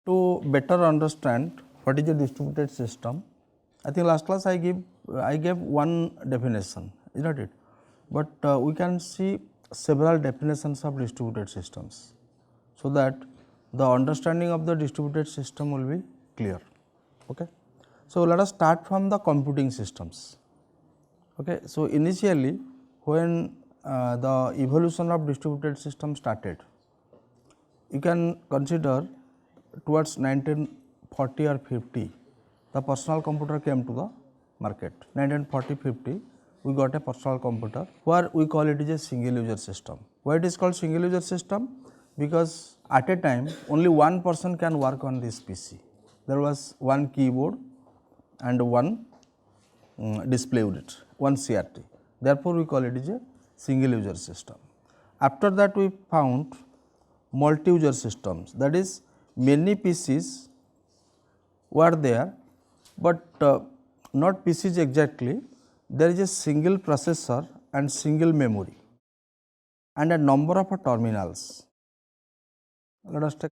To better understand what is a distributed system, I think last class I gave one definition, is not it? But we can see several definitions of distributed systems, so that the understanding of the distributed system will be clear. Okay. So, let us start from the computing systems. Okay. So, initially when the evolution of distributed system started, you can consider towards 1940 or 50, the personal computer came to the market. 1940-50, we got a personal computer where we call it is a single user system. Why it is called single user system? Because at a time only one person can work on this PC. There was one keyboard and one display unit, one CRT. Therefore, we call it is a single user system. After that, we found multi-user systems, that is many PCs were there, but not PCs exactly. There is a single processor and single memory and a number of terminals. Let us take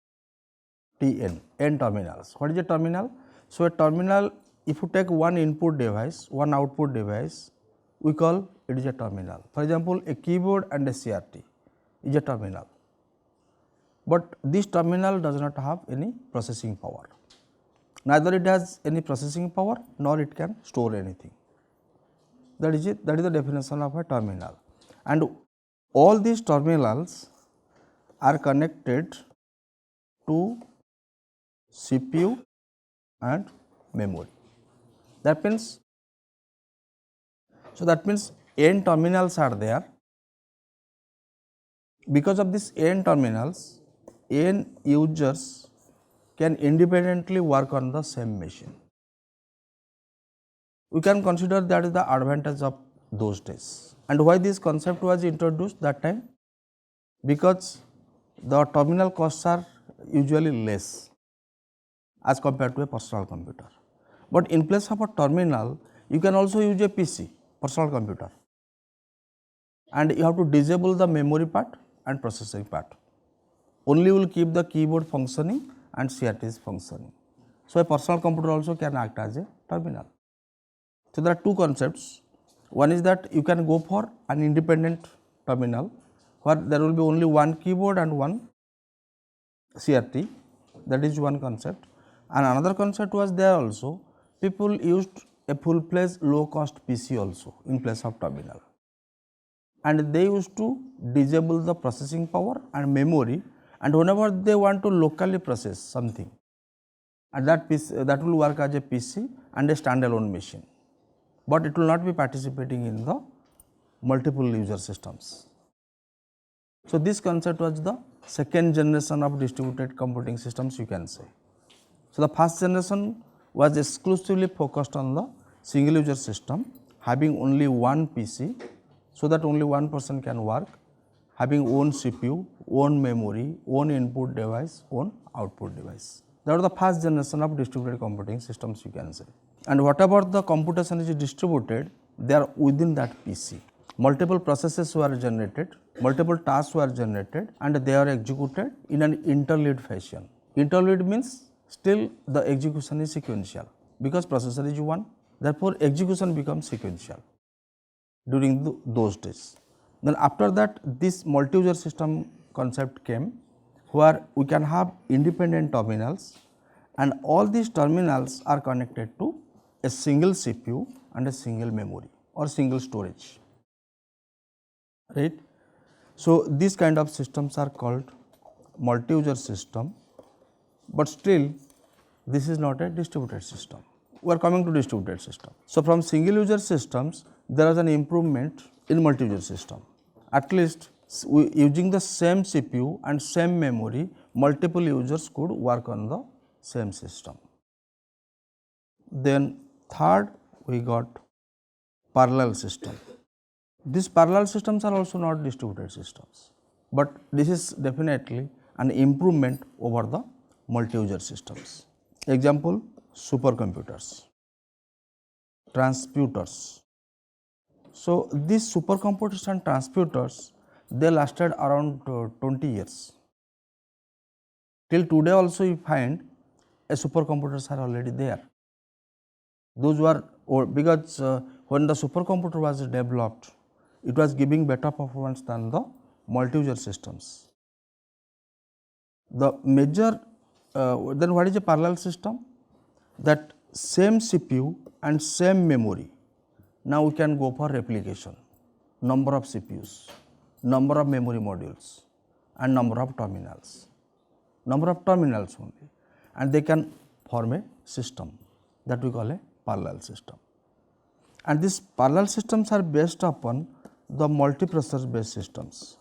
n terminals. What is a terminal? So, a terminal, if you take one input device, one output device, we call it is a terminal. For example, a keyboard and a CRT is a terminal, but this terminal does not have any processing power. Neither it has any processing power nor it can store anything. That is it. That is the definition of a terminal. And all these terminals are connected to CPU and memory. That means, n terminals are there. Because of this n terminals, n users can independently work on the same machine. We can consider that is the advantage of those days. And why this concept was introduced that time? Because the terminal costs are usually less as compared to a personal computer. But in place of a terminal, you can also use a PC, personal computer, and you have to disable the memory part and processing part. Only will keep the keyboard functioning and CRTs functioning. So, a personal computer also can act as a terminal. So, there are two concepts. One is that you can go for an independent terminal where there will be only one keyboard and one CRT, that is one concept. And another concept was there also, people used a full-fledged low-cost PC also in place of terminal, and they used to disable the processing power and memory, and whenever they want to locally process something, and that PC, that will work as a PC and a standalone machine, but it will not be participating in the multiple user systems. So, this concept was the second generation of distributed computing systems, you can say. So, the first generation was exclusively focused on the single user system, having only one PC, so that only one person can work, having own CPU, own memory, own input device, own output device. That was the first generation of distributed computing systems, you can say. And whatever the computation is distributed, they are within that PC. Multiple processes were generated, multiple tasks were generated, and they are executed in an interleaved fashion. Interleaved means still the execution is sequential, because processor is one, therefore execution becomes sequential during those days. Then after that, this multi-user system concept came, where we can have independent terminals, and all these terminals are connected to a single CPU and a single memory or single storage, right. So, these kind of systems are called multi-user system, but still this is not a distributed system. We are coming to distributed system. So, from single user systems, there is an improvement in multi-user system. At least using the same CPU and same memory, multiple users could work on the same system. Then third, we got parallel system. These parallel systems are also not distributed systems, but this is definitely an improvement over the multi-user systems. Example, supercomputers, transputers. So, these supercomputers and transputers, they lasted around 20 years. Till today also you find a supercomputers are already there. Those were because when the supercomputer was developed, it was giving better performance than the multi-user systems. The major then what is a parallel system? That same CPU and same memory. Now we can go for replication, number of CPUs, number of memory modules and number of terminals only, and they can form a system that we call a parallel system. And these parallel systems are based upon the multiprocessor based systems.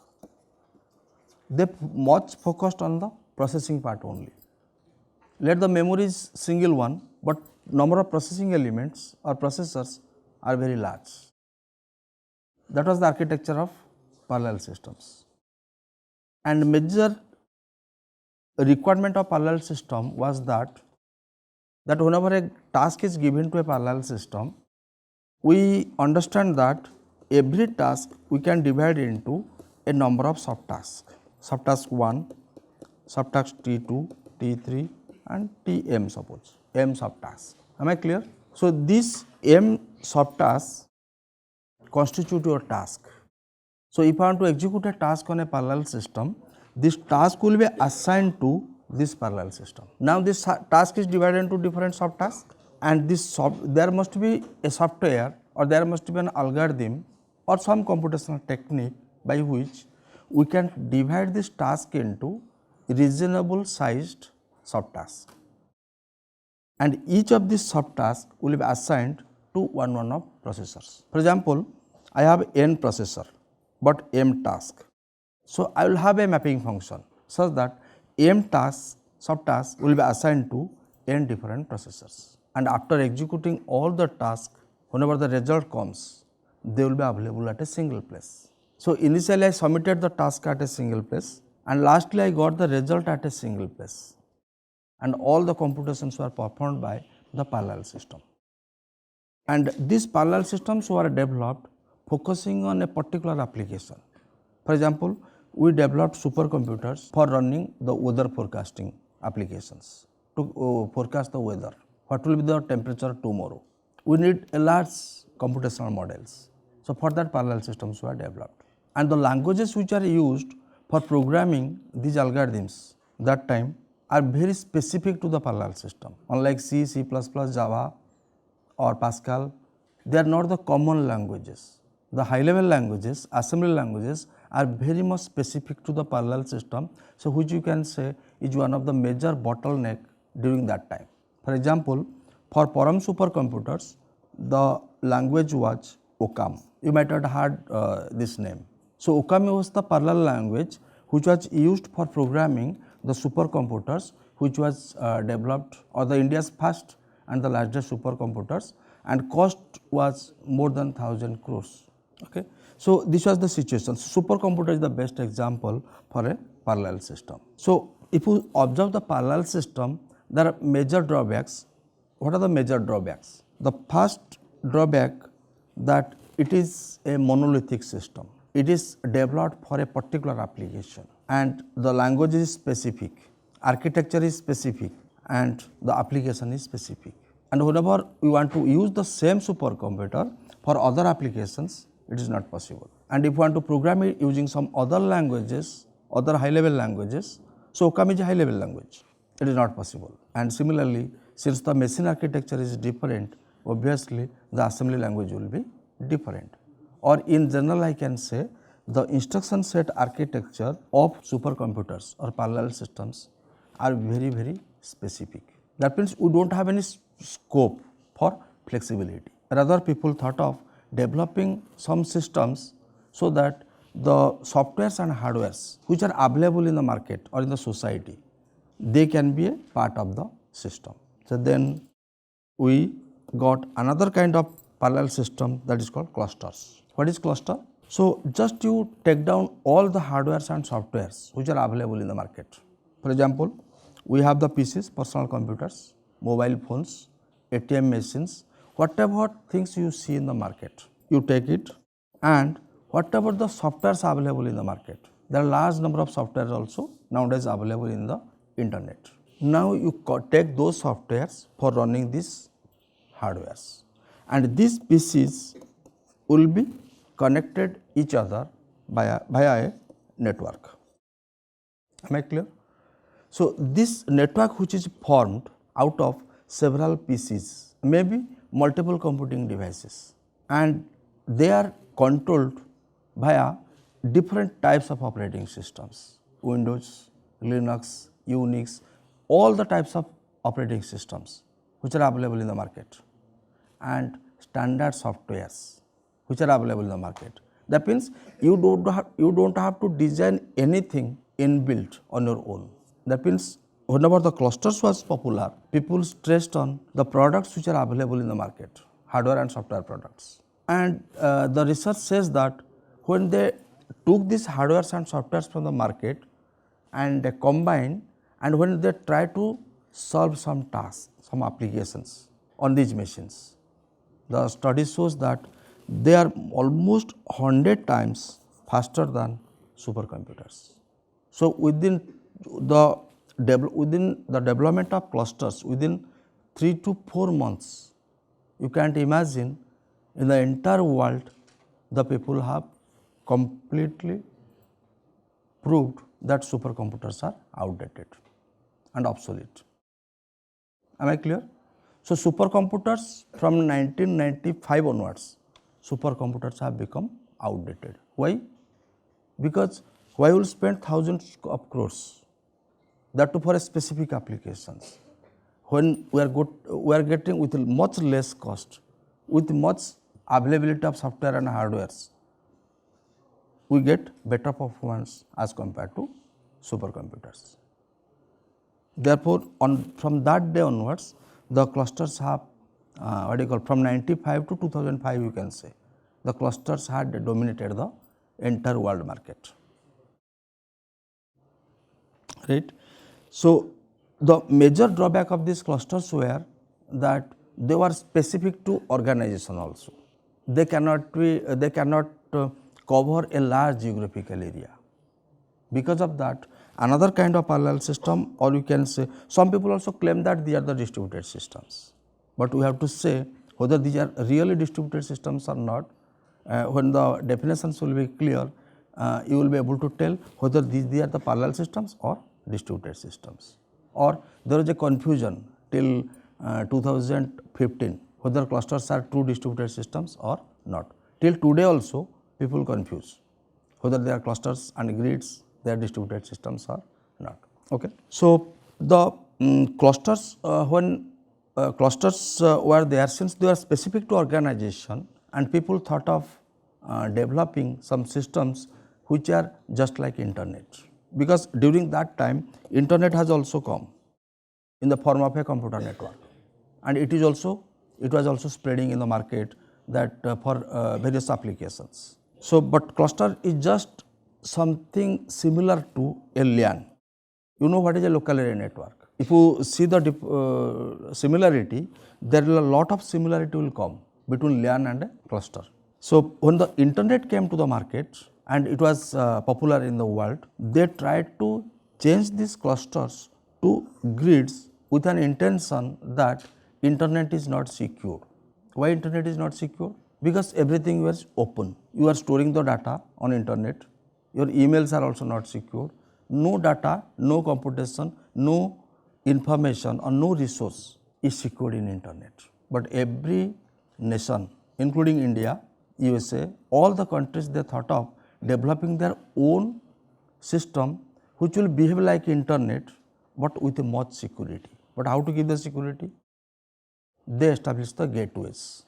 They much focused on the processing part only. Let the memory is single one, but number of processing elements or processors are very large. That was the architecture of parallel systems. And major requirement of parallel system was that whenever a task is given to a parallel system, we understand that every task we can divide into a number of subtasks. Subtask 1, subtask T2, T3 and Tm, suppose m subtasks. Am I clear? So, this m subtasks constitute your task. So, if I want to execute a task on a parallel system, this task will be assigned to this parallel system. Now, this task is divided into different subtasks, and there must be a software or there must be an algorithm or some computational technique by which we can divide this task into reasonable sized subtasks, and each of these subtasks will be assigned to one of processors. For example, I have n processor but m task. So, I will have a mapping function such that m subtasks will be assigned to n different processors, and after executing all the tasks, whenever the result comes, they will be available at a single place. So, initially I submitted the task at a single place, and lastly I got the result at a single place, and all the computations were performed by the parallel system. And these parallel systems were developed focusing on a particular application. For example, we developed supercomputers for running the weather forecasting applications to forecast the weather. What will be the temperature tomorrow? We need a large computational models. So, for that parallel systems were developed, and the languages which are used for programming these algorithms that time are very specific to the parallel system. Unlike C, C++, Java or Pascal, they are not the common languages. The high level languages, assembly languages are very much specific to the parallel system. So, which you can say is one of the major bottleneck during that time. For example, for Param supercomputers, the language was OCaml. You might have heard this name. So, OCaml was the parallel language which was used for programming the supercomputers which was developed, or the India's first and the largest supercomputers, and cost was more than 1000 crores. Okay. So, this was the situation. Supercomputer is the best example for a parallel system. So, if you observe the parallel system, there are major drawbacks. What are the major drawbacks? The first drawback, that it is a monolithic system. It is developed for a particular application, and the language is specific, architecture is specific, and the application is specific. And whenever we want to use the same supercomputer for other applications, it is not possible. And if we want to program it using some other languages, other high level languages, so OCaml is a high level language, it is not possible. And similarly, since the machine architecture is different, obviously the assembly language will be different. Or in general, I can say the instruction set architecture of supercomputers or parallel systems are very specific. That means we do not have any scope for flexibility. Rather, people thought of developing some systems so that the softwares and hardwares which are available in the market or in the society, they can be a part of the system. So, then we got another kind of parallel system, that is called clusters. What is cluster? So, just you take down all the hardwares and softwares which are available in the market. For example, we have the PCs, personal computers, mobile phones, ATM machines, whatever things you see in the market, you take it, and whatever the softwares available in the market, there are large number of softwares also nowadays available in the internet. Now you take those softwares for running these hardwares, and these PCs will be connected each other via a network. Am I clear? So, this network which is formed out of several PCs, maybe multiple computing devices, and they are controlled via different types of operating systems, Windows, Linux, Unix, all the types of operating systems which are available in the market, and standard softwares which are available in the market. That means you don't have to design anything inbuilt on your own. That means whenever the clusters was popular, people stressed on the products which are available in the market, hardware and software products. And the research says that when they took these hardwares and softwares from the market and they combined, and when they try to solve some tasks, some applications on these machines, the study shows that they are almost 100 times faster than supercomputers. So, within the development of clusters, within 3 to 4 months, you can't imagine in the entire world the people have completely proved that supercomputers are outdated and obsolete. Am I clear? So, supercomputers from 1995 onwards, supercomputers have become outdated. Why? Because why will spend thousands of crores, that too for a specific applications, when we are getting with much less cost, with much availability of software and hardwares, we get better performance as compared to supercomputers. Therefore, from that day onwards, the clusters have from 95 to 2005, you can say, the clusters had dominated the entire world market. Right. So, the major drawback of these clusters were that they were specific to organization also. They cannot cover a large geographical area. Because of that, another kind of parallel system, or you can say, some people also claim that they are the distributed systems, but we have to say whether these are really distributed systems or not. When the definitions will be clear, you will be able to tell whether these are the parallel systems or distributed systems, or there is a confusion till 2015 whether clusters are true distributed systems or not. Till today also people confuse whether they are clusters and grids, they are distributed systems or not. Okay. So, the clusters, when clusters were there, since they are specific to organization, and people thought of developing some systems which are just like internet, because during that time internet has also come in the form of a computer network, and it was also spreading in the market that for various applications. So, but cluster is just something similar to a LAN. You know what is a local area network. If you see the similarity, there will a lot of similarity will come between LAN and a cluster. So, when the internet came to the market and it was popular in the world, they tried to change these clusters to grids with an intention that internet is not secure. Why internet is not secure? Because everything was open. You are storing the data on internet, your emails are also not secure. No data, no computation, no information or no resource is secured in internet. But every nation, including India, USA, all the countries, they thought of developing their own system which will behave like internet but with a much security. But how to give the security? They established the gateways.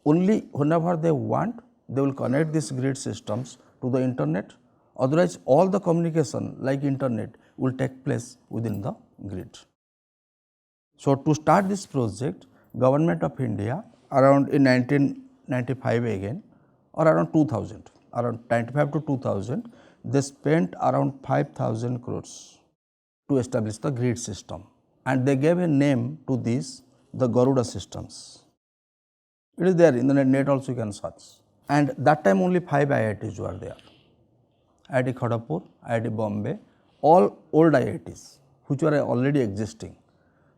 Only whenever they want, they will connect these grid systems to the internet, otherwise all the communication like internet will take place within the grid. So, to start this project, Government of India around in 1995 again, or around 2000, around 95 to 2000, they spent around 5,000 crores to establish the grid system, and they gave a name to this, the Garuda systems. It is there in the net also, you can search. And that time only 5 IITs were there. IIT Kharagpur, IIT Bombay, all old IITs which were already existing.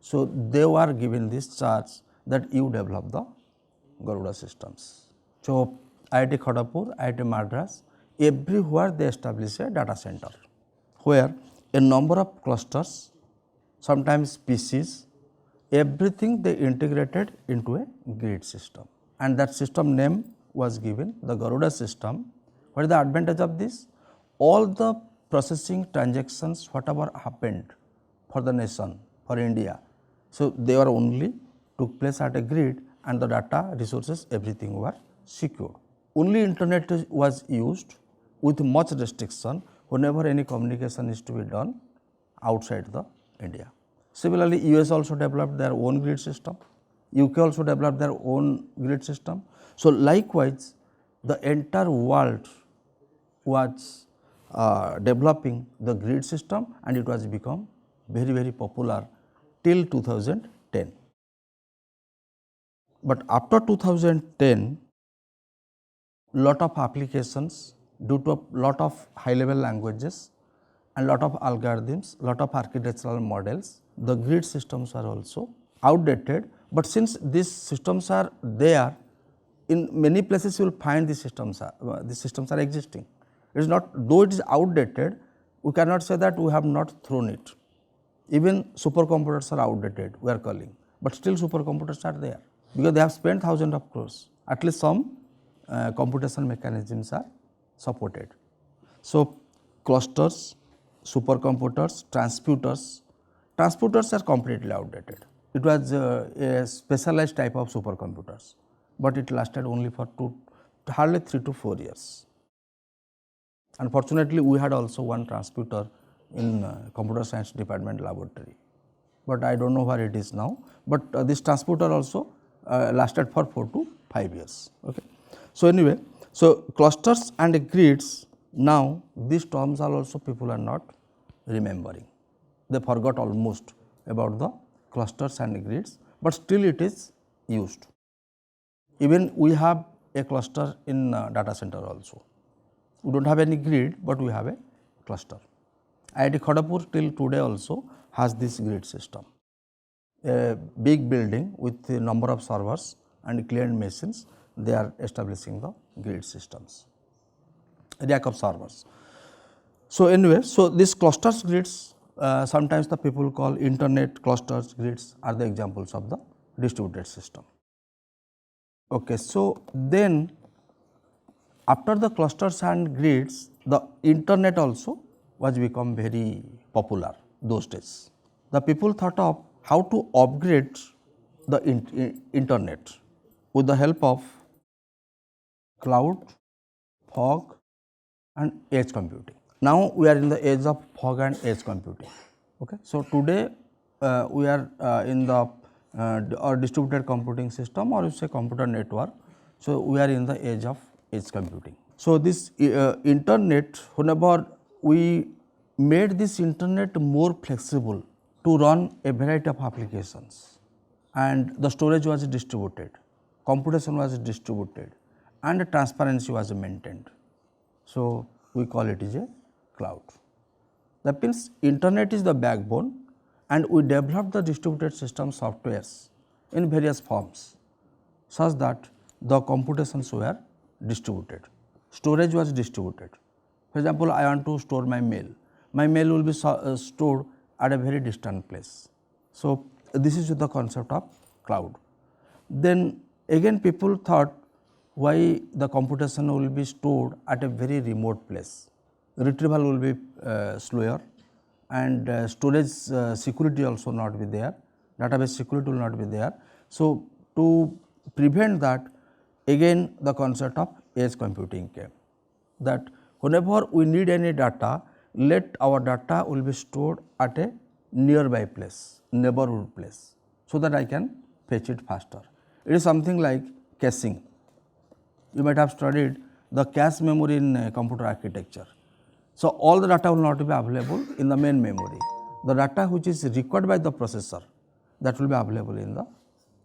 So, they were given this charge that you develop the Garuda systems. So, IIT Kharagpur, IIT Madras, everywhere they establish a data center, where a number of clusters, sometimes PCs, everything they integrated into a grid system, and that system name was given the Garuda system. What is the advantage of this? All the processing transactions whatever happened for the nation, for India, so they were only took place at a grid, and the data resources everything were secured. Only internet was used with much restriction whenever any communication is to be done outside the India. Similarly, US also developed their own grid system, UK also developed their own grid system. So, likewise the entire world was developing the grid system, and it was become very popular till 2010. But after 2010, lot of applications due to a lot of high level languages and lot of algorithms, lot of architectural models, the grid systems are also outdated. But since these systems are there, in many places you will find these systems are existing. It is not, though it is outdated, we cannot say that we have not thrown it. Even supercomputers are outdated, we are calling, but still supercomputers are there, because they have spent thousands of crores. At least some computation mechanisms are supported. So, clusters, supercomputers, transputers are completely outdated. It was a specialized type of supercomputers, but it lasted only for hardly 3 to 4 years. Unfortunately, we had also one transputer in computer science department laboratory, but I do not know where it is now. But this transputer also lasted for 4 to 5 years. Okay. So, anyway, so clusters and grids, now these terms are also people are not remembering. They forgot almost about the clusters and grids, but still it is used. Even we have a cluster in data center also. We do not have any grid, but we have a cluster. IIT Kharagpur till today also has this grid system. A big building with a number of servers and client machines, they are establishing the grid systems, a rack of servers. So, anyway, so these clusters grids, sometimes the people call internet clusters grids, are the examples of the distributed system. Okay, so then after the clusters and grids, the internet also was become very popular those days. The people thought of how to upgrade the internet with the help of cloud, fog and edge computing. Now, we are in the age of fog and edge computing. Okay. So, today we are in the or distributed computing system, or you say computer network. So, we are in the age of edge computing. So, this internet, whenever we made this internet more flexible to run a variety of applications, and the storage was distributed, computation was distributed, and transparency was maintained. So, we call it is a cloud. That means internet is the backbone, and we developed the distributed system softwares in various forms, such that the computations were distributed, storage was distributed. For example, I want to store my mail will be stored at a very distant place. So, this is the concept of cloud. Then again people thought, why the computation will be stored at a very remote place, retrieval will be slower, and storage security also not be there, database security will not be there. So, to prevent that, again the concept of edge computing came, that whenever we need any data, let our data will be stored at a nearby place, neighborhood place, so that I can fetch it faster. It is something like caching. You might have studied the cache memory in computer architecture. So, all the data will not be available in the main memory. The data which is required by the processor, that will be available in the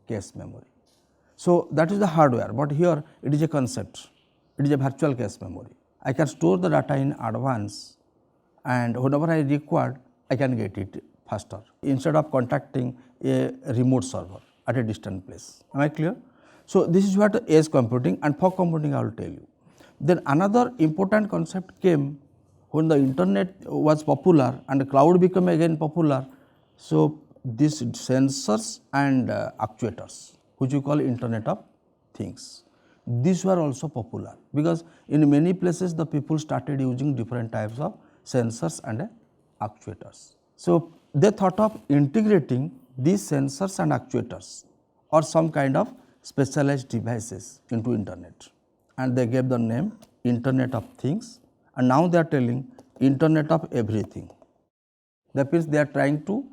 cache memory. So, that is the hardware, but here it is a concept, it is a virtual cache memory. I can store the data in advance, and whenever I require, I can get it faster instead of contacting a remote server at a distant place. Am I clear? So, this is what edge computing and fog computing I will tell you. Then another important concept came when the internet was popular and the cloud became again popular. So, these sensors and actuators which we call internet of things, these were also popular because in many places the people started using different types of sensors and actuators. So, they thought of integrating these sensors and actuators or some kind of specialized devices into internet, and they gave the name internet of things, and now they are telling internet of everything. That means they are trying to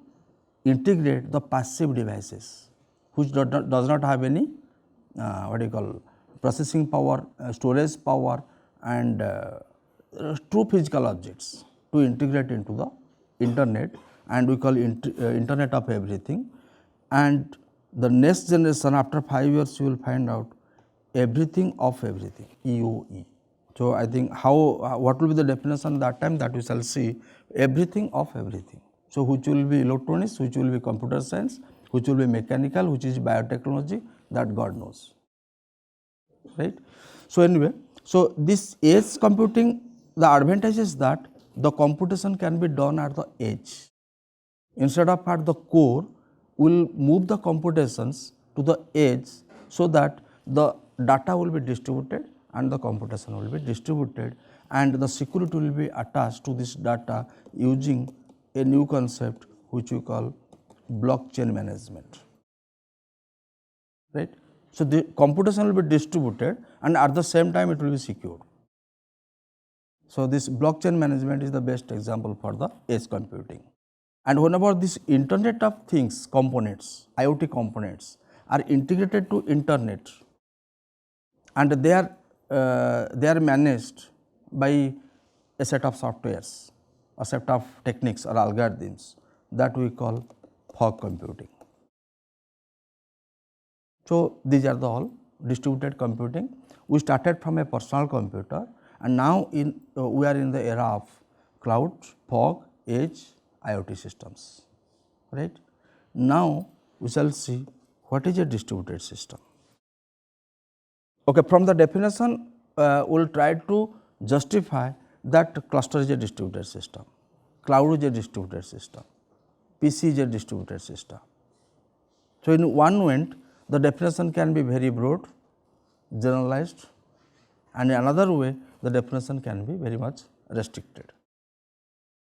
integrate the passive devices which does not have any what you call processing power, storage power and true physical objects to integrate into the internet, and we call internet of everything. And the next generation after 5 years you will find out everything of everything, EOE. So, I think what will be the definition that time, that we shall see, everything of everything. So, which will be electronics, which will be computer science, which will be mechanical, which is biotechnology, that God knows, right. So, anyway, so this edge computing, the advantage is that the computation can be done at the edge instead of at the core. We will move the computations to the edge so that the data will be distributed and the computation will be distributed, and the security will be attached to this data using a new concept which we call blockchain management, right. So, the computation will be distributed and at the same time it will be secured. So, this blockchain management is the best example for the edge computing. And whenever this internet of things components, IoT components are integrated to internet and they are managed by a set of softwares, a set of techniques or algorithms, that we call fog computing. So, these are the all distributed computing. We started from a personal computer and now we are in the era of cloud, fog, edge, IoT systems, right. Now, we shall see what is a distributed system. Okay, from the definition, we will try to justify that cluster is a distributed system, cloud is a distributed system, PC is a distributed system. So, in one moment the definition can be very broad, generalized, and in another way the definition can be very much restricted.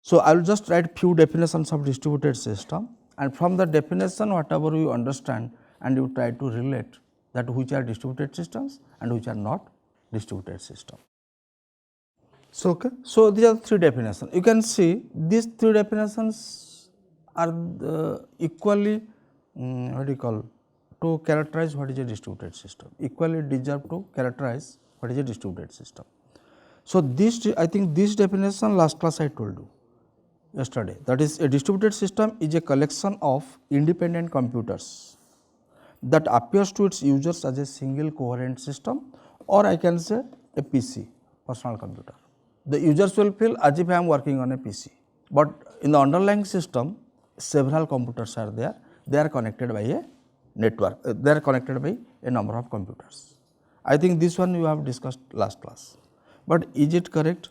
So, I will just write few definitions of distributed system, and from the definition whatever you understand and you try to relate that which are distributed systems and which are not distributed system. So, okay. So, these are three definitions. You can see these three definitions are equally what do you call, to characterize what is a distributed system, equally deserve to characterize what is a distributed system. So, this I think this definition last class I told you yesterday, that is a distributed system is a collection of independent computers that appears to its users as a single coherent system, or I can say a PC, personal computer. The users will feel as if I am working on a PC, but in the underlying system several computers are there, they are connected by a network, they are connected by a number of computers. I think this one you have discussed last class, but is it correct?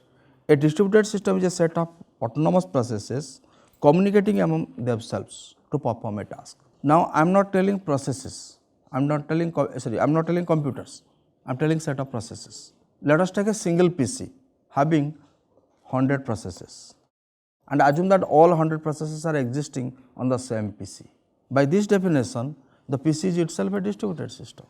A distributed system is a set of autonomous processes communicating among themselves to perform a task. Now, I am not telling processes, I am not telling computers, I am telling set of processes. Let us take a single PC having 100 processes and assume that all 100 processes are existing on the same PC. By this definition, the PC is itself a distributed system.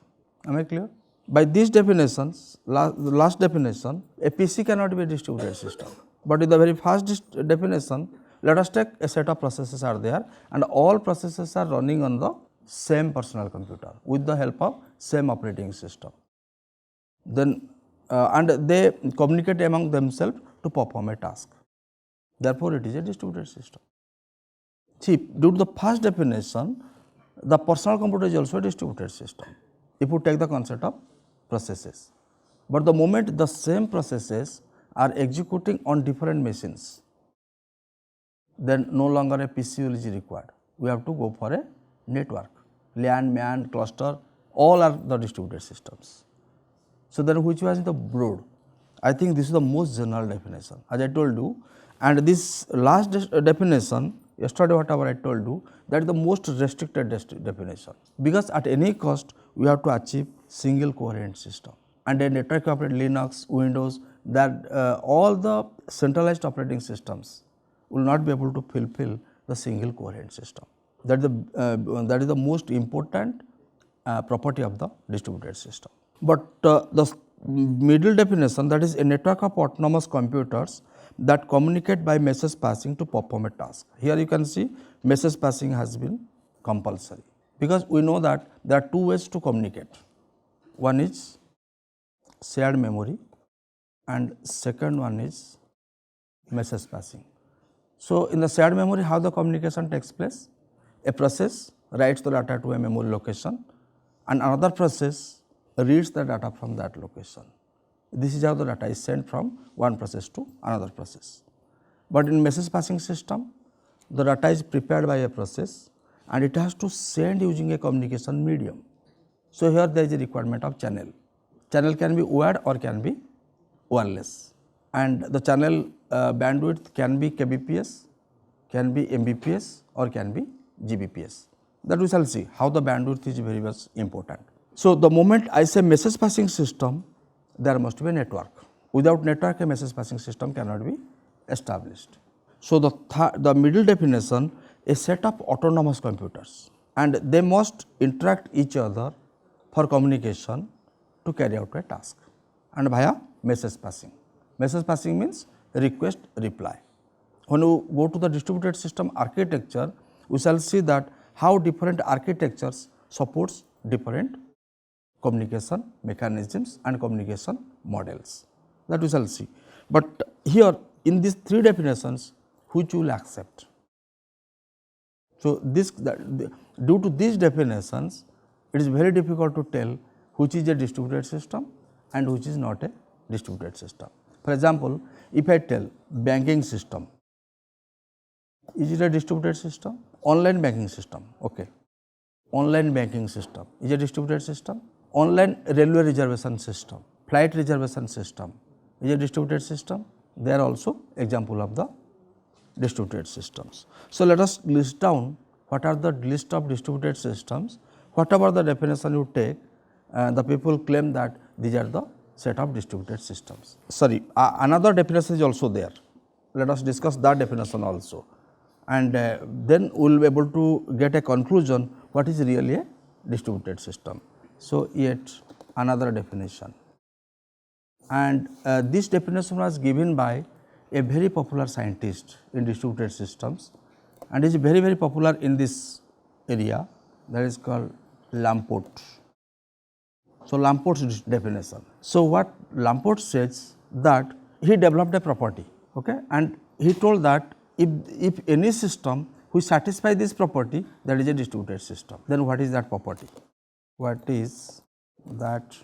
Am I clear? By these definitions, last definition, a PC cannot be a distributed system, but in the very first definition, let us take a set of processes are there and all processes are running on the same personal computer with the help of same operating system. Then and they communicate among themselves to perform a task. Therefore, it is a distributed system. See, due to the first definition, the personal computer is also a distributed system if you take the concept of processes. But the moment the same processes are executing on different machines, then no longer a PCU is required. We have to go for a network. LAN, MAN, cluster, all are the distributed systems. So, then which was the broad? I think this is the most general definition as I told you, and this last definition yesterday whatever I told you, that is the most restricted definition, because at any cost we have to achieve single coherent system, and a network operated Linux, Windows, that all the centralized operating systems will not be able to fulfill the single coherent system. That is the most important property of the distributed system. But the middle definition, that is a network of autonomous computers that communicate by message passing to perform a task. Here you can see message passing has been compulsory, because we know that there are two ways to communicate. One is shared memory and second one is message passing. So, in the shared memory, how the communication takes place? A process writes the data to a memory location and another process reads the data from that location. This is how the data is sent from one process to another process. But in message passing system, the data is prepared by a process and it has to send using a communication medium. So, here there is a requirement of channel. Channel can be wired or can be wireless, and the channel bandwidth can be kbps, can be mbps or can be gbps. That we shall see how the bandwidth is very much important. So, the moment I say message passing system, there must be a network. Without network, a message passing system cannot be established. So, the middle definition, a set of autonomous computers, and they must interact each other for communication to carry out a task, and via message passing. Message passing means request reply. When you go to the distributed system architecture, we shall see that how different architectures supports different communication mechanisms and communication models, that we shall see. But here in these three definitions, which you will accept? So, due to these definitions, it is very difficult to tell which is a distributed system and which is not a distributed system. For example, if I tell banking system, is it a distributed system? Online banking system, okay. Online banking system is a distributed system. Online railway reservation system, flight reservation system is a distributed system. They are also example of the distributed systems. So, let us list down what are the list of distributed systems. Whatever the definition you take, the people claim that these are the set of distributed systems. Sorry, another definition is also there. Let us discuss that definition also, and then we will be able to get a conclusion what is really a distributed system. So, yet another definition, and this definition was given by a very popular scientist in distributed systems, and is very popular in this area, that is called Lamport. So, Lamport's definition. So, what Lamport says, that he developed a property, okay, and he told that if any system which satisfies this property, that is a distributed system. Then what is that property? What is that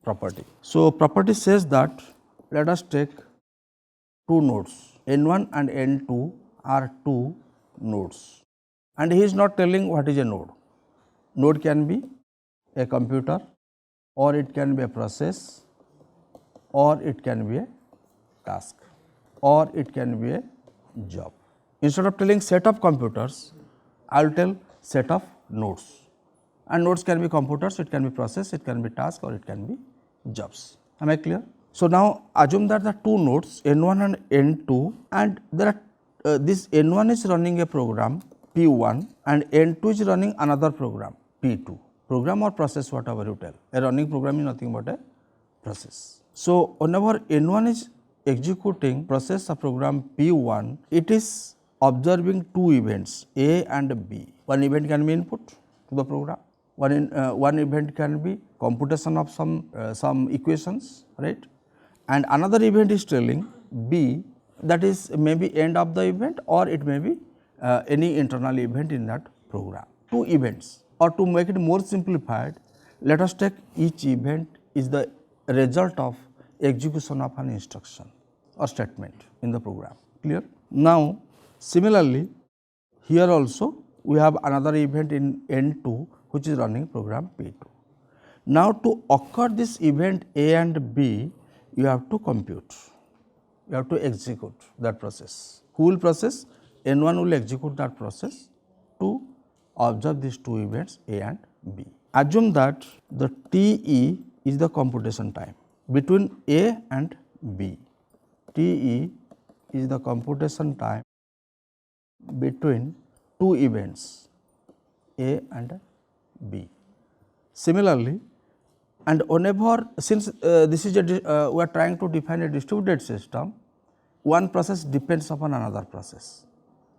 property? So, property says that, let us take two nodes, N1 and N2 are two nodes, and he is not telling what is a node. Node can be a computer, or it can be a process, or it can be a task, or it can be a job. Instead of telling set of computers, I will tell set of nodes, and nodes can be computers, it can be process, it can be task, or it can be jobs. Am I clear? So, now assume that the two nodes N1 and N2, and there are this N1 is running a program P1 and N2 is running another program P2. Program or process, whatever you tell, a running program is nothing but a process. So, whenever N1 is executing process of program P1, it is observing two events A and B. One event can be input to the program, one event can be computation of some equations, right, and another event is telling B, that is maybe end of the event, or it may be any internal event in that program. Two events, or to make it more simplified, let us take each event is the result of execution of an instruction or statement in the program. Clear? Now, Similarly, here also we have another event in N2 which is running program P2. Now, to occur this event A and B, you have to compute, you have to execute that process. Who will process? N1 will execute that process to observe these two events A and B. Assume that the TE is the computation time between A and B. TE is the computation time between two events A and B. Similarly, and whenever, since this is a we are trying to define a distributed system, one process depends upon another process.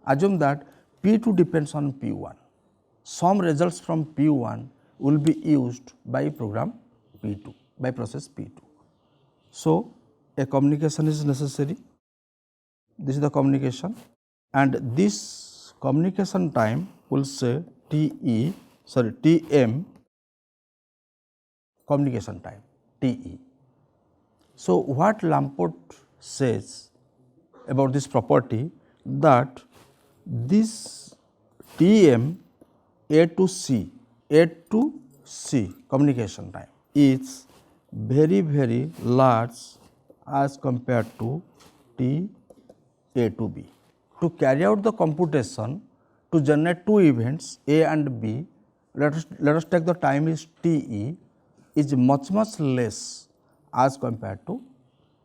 Assume that P2 depends on P1. Some results from P1 will be used by program P2, by process P2. So, a communication is necessary. This is the communication, and this communication time will say TM communication time TE. So, what Lamport says about this property, that this TM A to C communication time is very large as compared to T A to B. To carry out the computation, to generate two events A and B, let us take the time is TE, is much less as compared to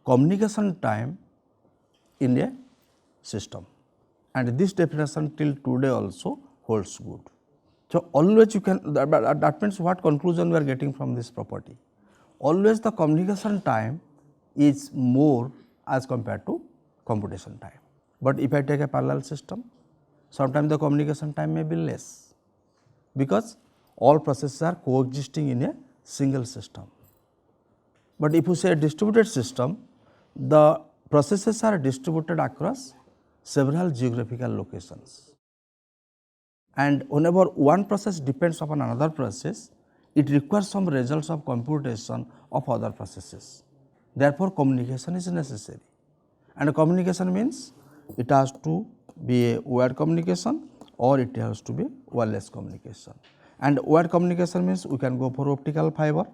communication time in a system, and this definition till today also holds good. So, always you can, that means what conclusion we are getting from this property? Always the communication time is more as compared to computation time. But if I take a parallel system, sometimes the communication time may be less, because all processes are coexisting in a single system. But if you say a distributed system, the processes are distributed across several geographical locations, and whenever one process depends upon another process, it requires some results of computation of other processes. Therefore, communication is necessary, and communication means it has to be a wired communication or it has to be wireless communication. And wired communication means we can go for optical fiber,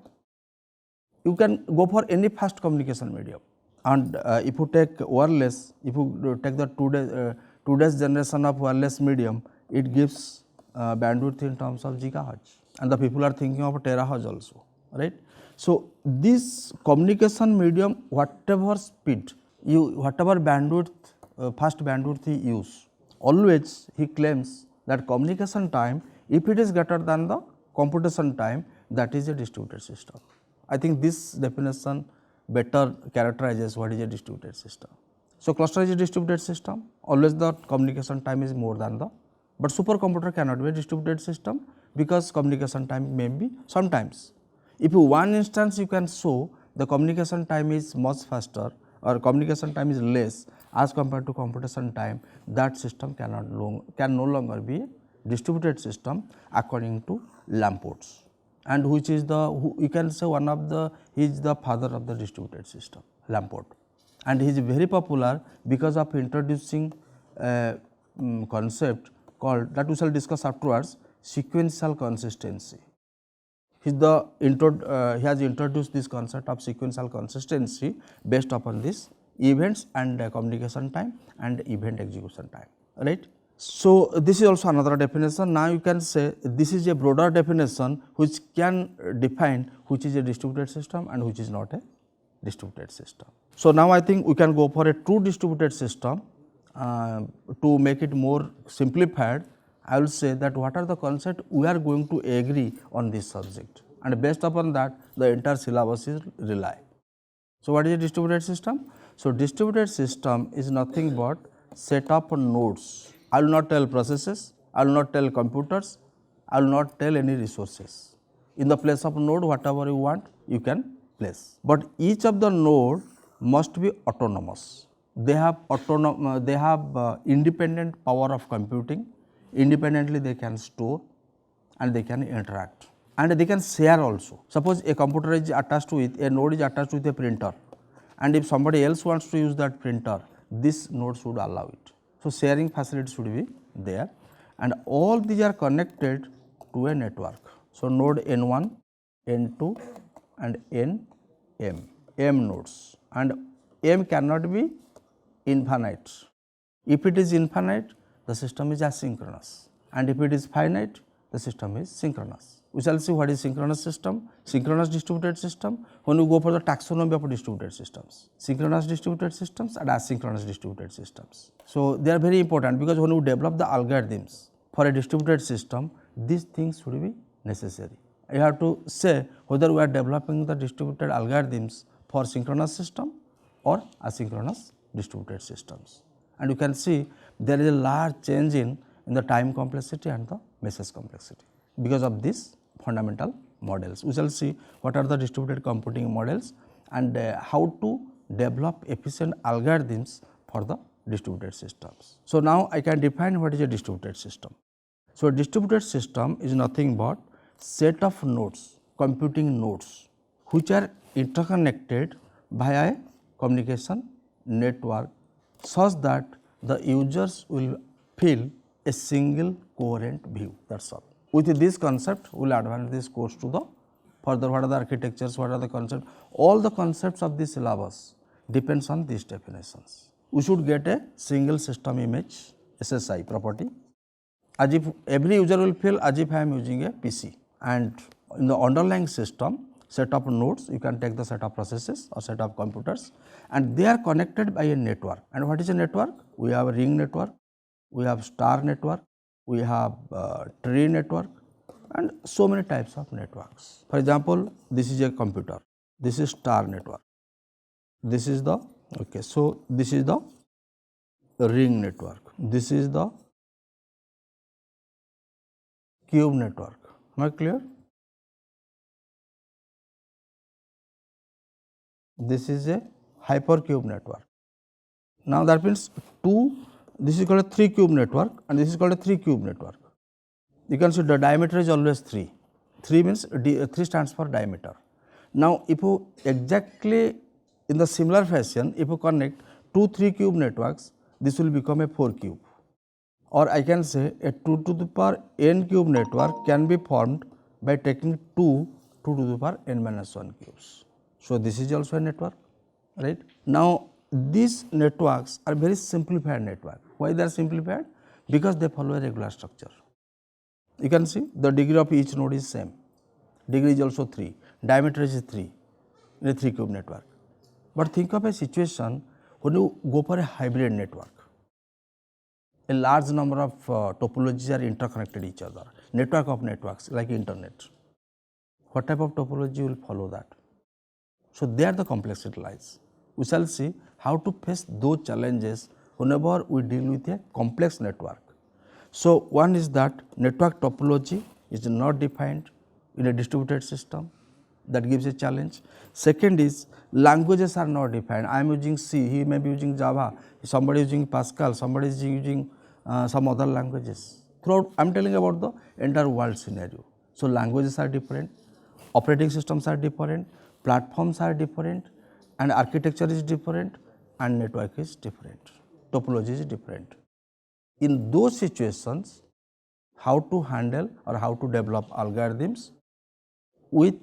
you can go for any fast communication medium. And if you take wireless, if you take the today's generation of wireless medium, it gives bandwidth in terms of gigahertz, and the people are thinking of terahertz also, right. So, this communication medium, whatever speed whatever bandwidth, fast bandwidth he use, always he claims that communication time, if it is greater than the computation time, that is a distributed system. I think this definition better characterizes what is a distributed system. So, cluster is a distributed system, always the communication time is more than the, but supercomputer cannot be a distributed system, because communication time may be sometimes. If you one instance you can show the communication time is much faster or communication time is less as compared to computation time, that system can no longer be a distributed system according to Lamport's, and which is the, you can say one of the, he is the father of the distributed system, Lamport, and he is very popular because of introducing a concept called, that we shall discuss afterwards, sequential consistency. He has introduced this concept of sequential consistency based upon this events and communication time and event execution time, right. So, this is also another definition. Now, you can say this is a broader definition which can define which is a distributed system and which is not a distributed system. So, now I think we can go for a true distributed system. To make it more simplified, I will say that what are the concepts we are going to agree on this subject, and based upon that the entire syllabus is rely. So, what is a distributed system? So, distributed system is nothing but set of nodes. I will not tell processes, I will not tell computers, I will not tell any resources. In the place of node, whatever you want you can place, but each of the node must be autonomous. They have independent power of computing, independently they can store and they can interact and they can share also. Suppose a computer is attached with, a node is attached with a printer, and if somebody else wants to use that printer, this node should allow it. So, sharing facility should be there, and all these are connected to a network. So, node N1, N2 and M nodes, and M cannot be infinite. If it is infinite, the system is asynchronous, and if it is finite, the system is synchronous. We shall see what is synchronous system, synchronous distributed system when we go for the taxonomy of distributed systems, synchronous distributed systems and asynchronous distributed systems. So, they are very important, because when we develop the algorithms for a distributed system, these things should be necessary. You have to say whether we are developing the distributed algorithms for synchronous system or asynchronous distributed systems. And you can see there is a large change in the time complexity and the message complexity because of these fundamental models. We shall see what are the distributed computing models and how to develop efficient algorithms for the distributed systems. So, now I can define what is a distributed system. So, a distributed system is nothing but set of nodes, computing nodes, which are interconnected via a communication network such that the users will feel a single coherent view, that is all. With this concept, we will advance this course to the further. What are the architectures, what are the concepts, all the concepts of this syllabus depends on these definitions. We should get a single system image SSI property, as if every user will feel as if I am using a PC, and in the underlying system set of nodes, you can take the set of processes or set of computers, and they are connected by a network. And what is a network? We have a ring network, we have star network, we have tree network, and so many types of networks. For example, this is a computer, this is star network, this is the okay. So, this is the ring network, this is the cube network. Am I clear? This is a hypercube network. Now, that means this is called a 3 cube network and this is called a 3 cube network. You can see the diameter is always 3. 3 means 3 stands for diameter. Now, if you exactly in the similar fashion, if you connect 2 3 cube networks, this will become a 4 cube, or I can say a 2 to the power n cube network can be formed by taking 2 to the power n minus 1 cubes. So, this is also a network, right. Now, these networks are very simplified network. Why they are simplified? Because they follow a regular structure. You can see the degree of each node is same, degree is also 3, diameter is 3 in a 3 cube network. But think of a situation when you go for a hybrid network, a large number of topologies are interconnected each other, network of networks like internet. What type of topology will follow that? So, there the complexity lies. We shall see how to face those challenges whenever we deal with a complex network. So, one is that network topology is not defined in a distributed system, that gives a challenge. Second is languages are not defined. I am using C, he may be using Java, somebody is using Pascal, somebody is using some other languages. Throughout, I am telling about the entire world scenario. So, languages are different, operating systems are different, platforms are different, and architecture is different, and network is different, topology is different. In those situations, how to handle or how to develop algorithms with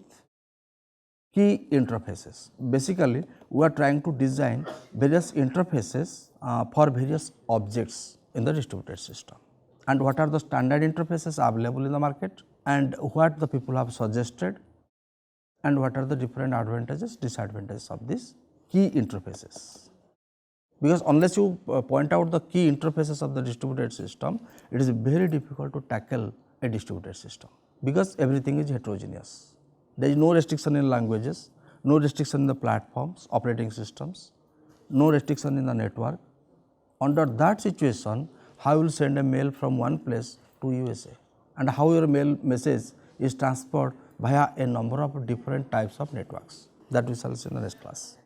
key interfaces. Basically, we are trying to design various interfaces for various objects in the distributed system. And what are the standard interfaces available in the market, and what the people have suggested, and what are the different advantages, disadvantages of these key interfaces. Because unless you point out the key interfaces of the distributed system, it is very difficult to tackle a distributed system, because everything is heterogeneous. There is no restriction in languages, no restriction in the platforms, operating systems, no restriction in the network. Under that situation, how you will send a mail from one place to USA, and how your mail message is transferred via a number of different types of networks, that we shall see in the next class.